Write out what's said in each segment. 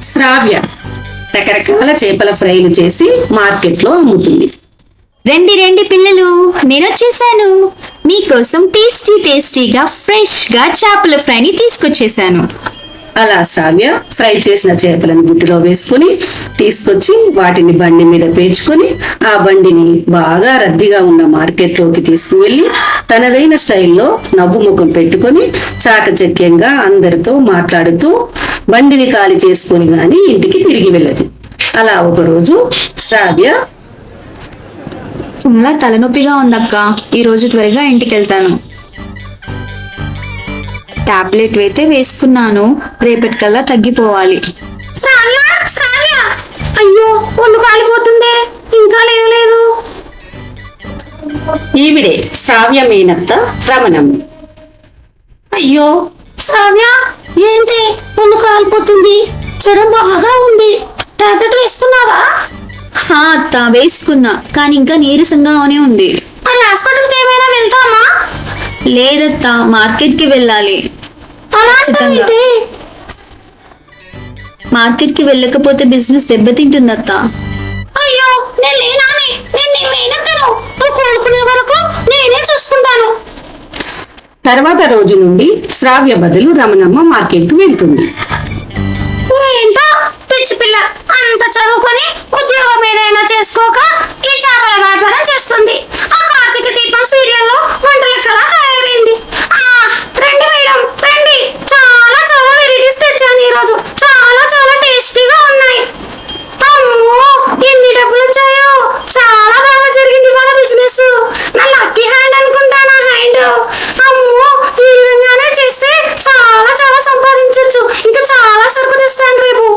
శ్రావ్య రకరకాల చేపల ఫ్రైలు చేసి మార్కెట్లో అమ్ముతుంది. రండి రండి పిల్లలు, నేను వచ్చేసాను. మీకోసం టేస్టీగా ఫ్రెష్ గా చేపల ఫ్రైని తీసుకొచ్చేసాను. అలా శ్రావ్య ఫ్రై చేసిన చేపలను బుట్టలో వేసుకుని తీసుకొచ్చి వాటిని బండి మీద పేర్చుకొని ఆ బండిని బాగా రద్దీగా ఉన్న మార్కెట్లోకి తీసుకువెళ్లి తనదైన స్టైల్లో నవ్వు ముఖం పెట్టుకొని చాకచక్యంగా అందరితో మాట్లాడుతూ బండిని ఖాళీ చేసుకుని గాని ఇంటికి తిరిగి వెళ్ళదు. అలా ఒకరోజు శ్రావ్య చాలా తలనొప్పిగా ఉందక్క, ఈ రోజు త్వరగా ఇంటికి వెళ్తాను. టాబ్లెట్ అయితే వేసుకున్నాను, రేపటికల్లా తగ్గిపోవాలి. అయ్యో ఒళ్ళు కాలిపోతుందే, ఇంకా లేవలేదు. ఈవిడే శ్రావ్య మేనత్త రమణమ్మ. అయ్యో శ్రావ్య, ఏంటి ఒళ్ళు కాలిపోతుంది? జ్వరం బాగా ఉంది, టాబ్లెట్ వేసుకున్నావా? అత్త వేసుకున్నా, కానీ ఇంకా నీరసంగానే ఉంది. మరి హాస్పిటల్కి ఏమైనా వెళ్తామా? లేదత్త, మార్కెట్ కి వెళ్ళాలి. మార్కెట్ కి వెళ్ళకపోతే బిజినెస్ దెబ్బతింటుందత్త. అయ్యో నేను లేనాని, నేను నీ మేనత్తను, నువ్వు కోలుకునే వరకు నేనే చూసుకుంటాను. తర్వాత రోజు నుండి శ్రావ్య బదులు రమణమ్మ మార్కెట్ కు వెళ్తుంది. ఏంటో పిచ్చి పిల్ల, అంత చదువుకొని ఉద్యోగం ఏదైనా చేసుకోక ఈ చేపల వ్యాపారం చేస్తుంది. ఆ కార్తీక దీపం సీరియల్లో వంటల కళ తయారైంది. రండి మేడం రండి, చాలా చాలా వెరైటీస్ తెచ్చాను ఈ రోజు, చాలా చాలా టేస్టీగా ఉన్నాయి. అమ్మో ఎన్ని డబ్బులు వచ్చాయో, చాలా బాగా జరిగింది వాళ్ళ బిజినెస్. నా లక్కీ హ్యాండ్ అనుకుంటానా హ్యాండ్. అమ్మో ఈ విధంగానే చేస్తే చాలా చాలా సంపాదించొచ్చు, ఇంకా చాలా సరుకు తెస్తాను రేపు.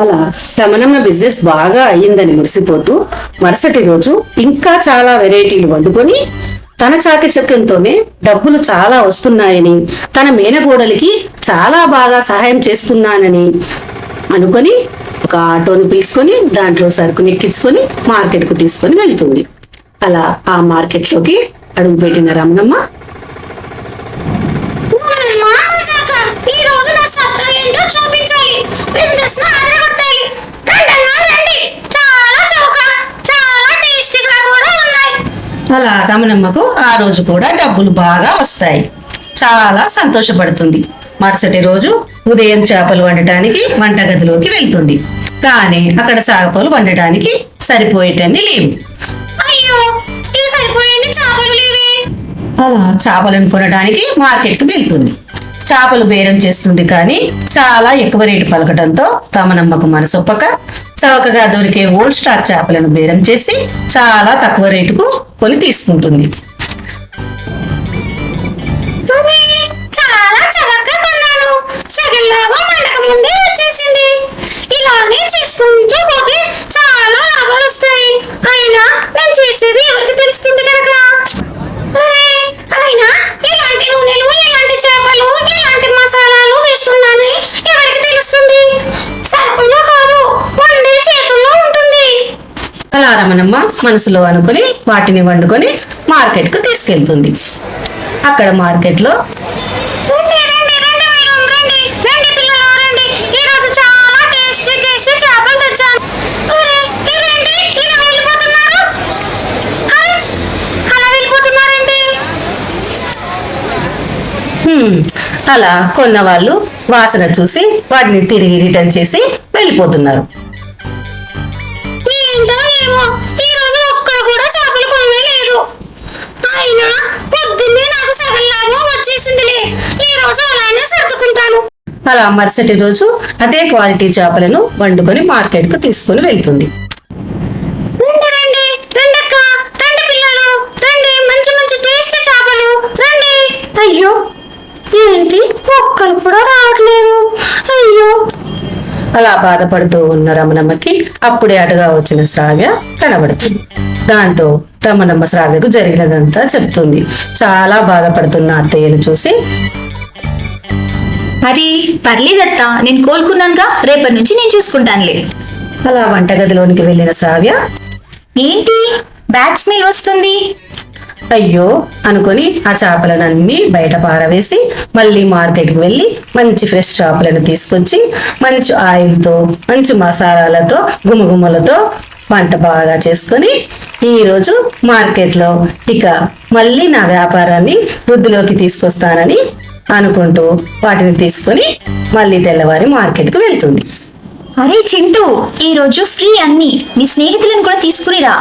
అలా రమణమ్మ బిజినెస్ బాగా అయ్యిందని మురిసిపోతూ మరుసటి రోజు ఇంకా చాలా వెరైటీలు వండుకొని తన చాకచక్యంతోనే డబ్బులు చాలా వస్తున్నాయని, తన మేనగోడలికి చాలా బాగా సహాయం చేస్తున్నానని అనుకొని ఒక ఆటోను పిలుచుకొని దాంట్లో సరుకుని ఎక్కించుకొని మార్కెట్కు తీసుకొని వెళ్తుంది. అలా ఆ మార్కెట్లోకి అడుగుపెట్టిన రమణమ్మ, అలా రమణమ్మకు ఆ రోజు కూడా డబ్బులు బాగా వస్తాయి. చాలా సంతోషపడుతుంది. మరుసటి రోజు ఉదయం చేపలు వండటానికి వంటగదిలోకి వెళ్తుంది. కానీ అక్కడ చేపలు వండటానికి సరిపోయేటన్ని లేవు. అయ్యో సరిపోయేది చేపలు లేవే. అలా చేపలను కొనడానికి మార్కెట్ కు వెళ్తుంది. చేపలు బేరం చేస్తుంది, కానీ చాలా ఎక్కువ రేటు పలకడంతో రమణమ్మకు మనసొప్పక చవకగా దొరికే ఓల్డ్ స్టాక్ చేపలను బేరం చేసి చాలా తక్కువ రేటుకు కొని తీసుకుంటుంది. చాలా చవకగా కొన్నాను, సగం లాభం మనకు ముందే వచ్చేసింది. ఇలానే చేసుకుంటూ పోతే చాలా లాభాలు వస్తాయి. అయినా నేను చేసేది ఎవరికి తెలుస్తుంది కనుక. అయినా ఇలాంటి నూనెలు, ఇలాంటి చేపలు, ఇలాంటి మసాలాలు వేస్తున్నాను ఎవరికి తెలుస్తుంది? సరుకుల్లో కాదు, వండే చేతుల్లో ఉంటుంది. అలా రమణమ్మ మనసులో అనుకుని వాటిని వండుకొని మార్కెట్ కు తీసుకెళ్తుంది. అక్కడ మార్కెట్ లో అలా కొన్న వాళ్ళు వాసన చూసి వాటిని తిరిగి రిటర్న్ చేసి వెళ్ళిపోతున్నారు. అలా మరుసటి రోజు అదే క్వాలిటీ చేపలను వండుకొని మార్కెట్ కు తీసుకుని వెళ్తుంది. అయ్యో ఏంటి ఒక్కరు కూడా రావట్లేదు, అయ్యో. అలా బాధపడుతూ ఉన్న రమణమ్మకి అప్పుడే అటుగా వచ్చిన శ్రావ్య కనబడుతుంది. దాంతో రమణమ్మ శ్రావ్యకు జరిగినదంతా చెప్తుంది. చాలా బాధపడుతున్న అత్తయ్యను చూసి, మరి పర్లేదత్తా, నేను కోలుకున్నానుగా, రేపటి నుంచి నేను చూసుకుంటానులే. అలా వంటగదిలోనికి వెళ్ళిన శ్రావ్య, ఏంటి బ్యాడ్ స్మెల్ వస్తుంది? అయ్యో అనుకొని ఆ చేపలనన్నీ బయట పారవేసి మళ్ళీ మార్కెట్కి వెళ్ళి మంచి ఫ్రెష్ చేపలను తీసుకొచ్చి మంచి ఆయిల్తో మంచి మసాలాలతో గుమగుమలతో వంట బాగా చేసుకొని ఈరోజు మార్కెట్లో ఇక మళ్ళీ నా వ్యాపారాన్ని వృద్ధిలోకి తీసుకొస్తానని అనుకుంటూ వాటిని తీసుకొని మళ్ళీ తెల్లవారి మార్కెట్కి వెళ్తుంది. అరే చింటూ, ఈ రోజు ఫ్రీ అన్ని, నీ స్నేహితులను కూడా తీసుకునిరా.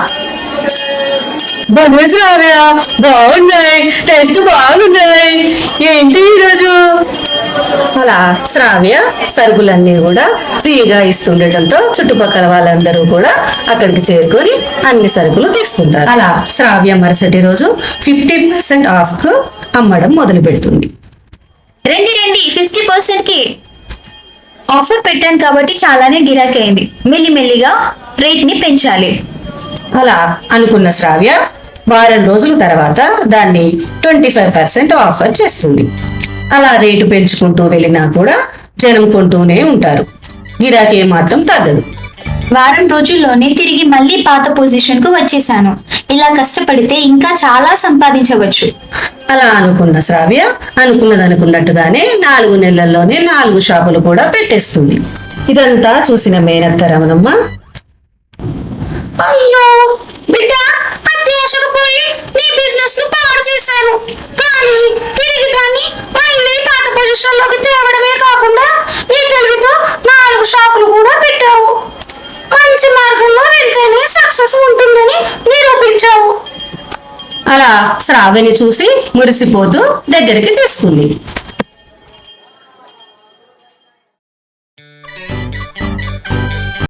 బాగున్నాయి, టేస్ట్ బాగున్నాయి. ఏంటి ఈరోజు? అలా శ్రావ్య సరుకులన్నీ కూడా ఫ్రీగా ఇస్తుండటంతో చుట్టుపక్కల వాళ్ళందరూ కూడా అక్కడికి చేరుకొని అన్ని సరుకులు తీసుకుంటారు. అలా శ్రావ్య మరుసటి రోజు 50% ఆఫ్ కు అమ్మడం మొదలు పెడుతుంది. రండి రండి, 50% కి ఆఫర్ పెట్టాను కాబట్టి చాలానే గిరాకీ అయింది. మెల్లిమెల్లిగా రేట్ ని పెంచాలి. అలా అనుకున్న శ్రావ్య వారం రోజుల తర్వాత దాన్ని 25% ఆఫర్ చేస్తుంది. అలా రేటు పెంచుకుంటూ వెళ్ళినా కూడా జనం కొంటూనే ఉంటారు. గిరాకీ మాత్రం తగ్గదు. వారం రోజుల్లోనే తిరిగి మళ్ళీ పాత పొజిషన్ కు వచ్చేసాను. ఇలా కష్టపడితే ఇంకా చాలా సంపాదించవచ్చు. అలా అనుకున్న శ్రావ్య అనుకున్నది అనుకున్నట్టుగానే 4 నెలల్లోనే 4 షాపులు కూడా పెట్టేస్తుంది. ఇదంతా చూసిన మేనత్త రమణమ్మ, అయ్యో బిడ్డ, అత్యాశకు పోయి నీ బిజినెస్ ను పాడు చేశాను. కానీ తిరిగి దాన్ని మళ్ళీ పాత పొజిషన్ లోకి తేవడమే కాకుండా నీ తెలివితో 4 షాపులు కూడా పెట్టావు. మంచి మార్గంలో వెళ్తేనే సక్సెస్ ఉంటుందని నిరూపించావు. అలా శ్రావ్యని చూసి మురిసిపోతూ దగ్గరికి తీసుకుంది.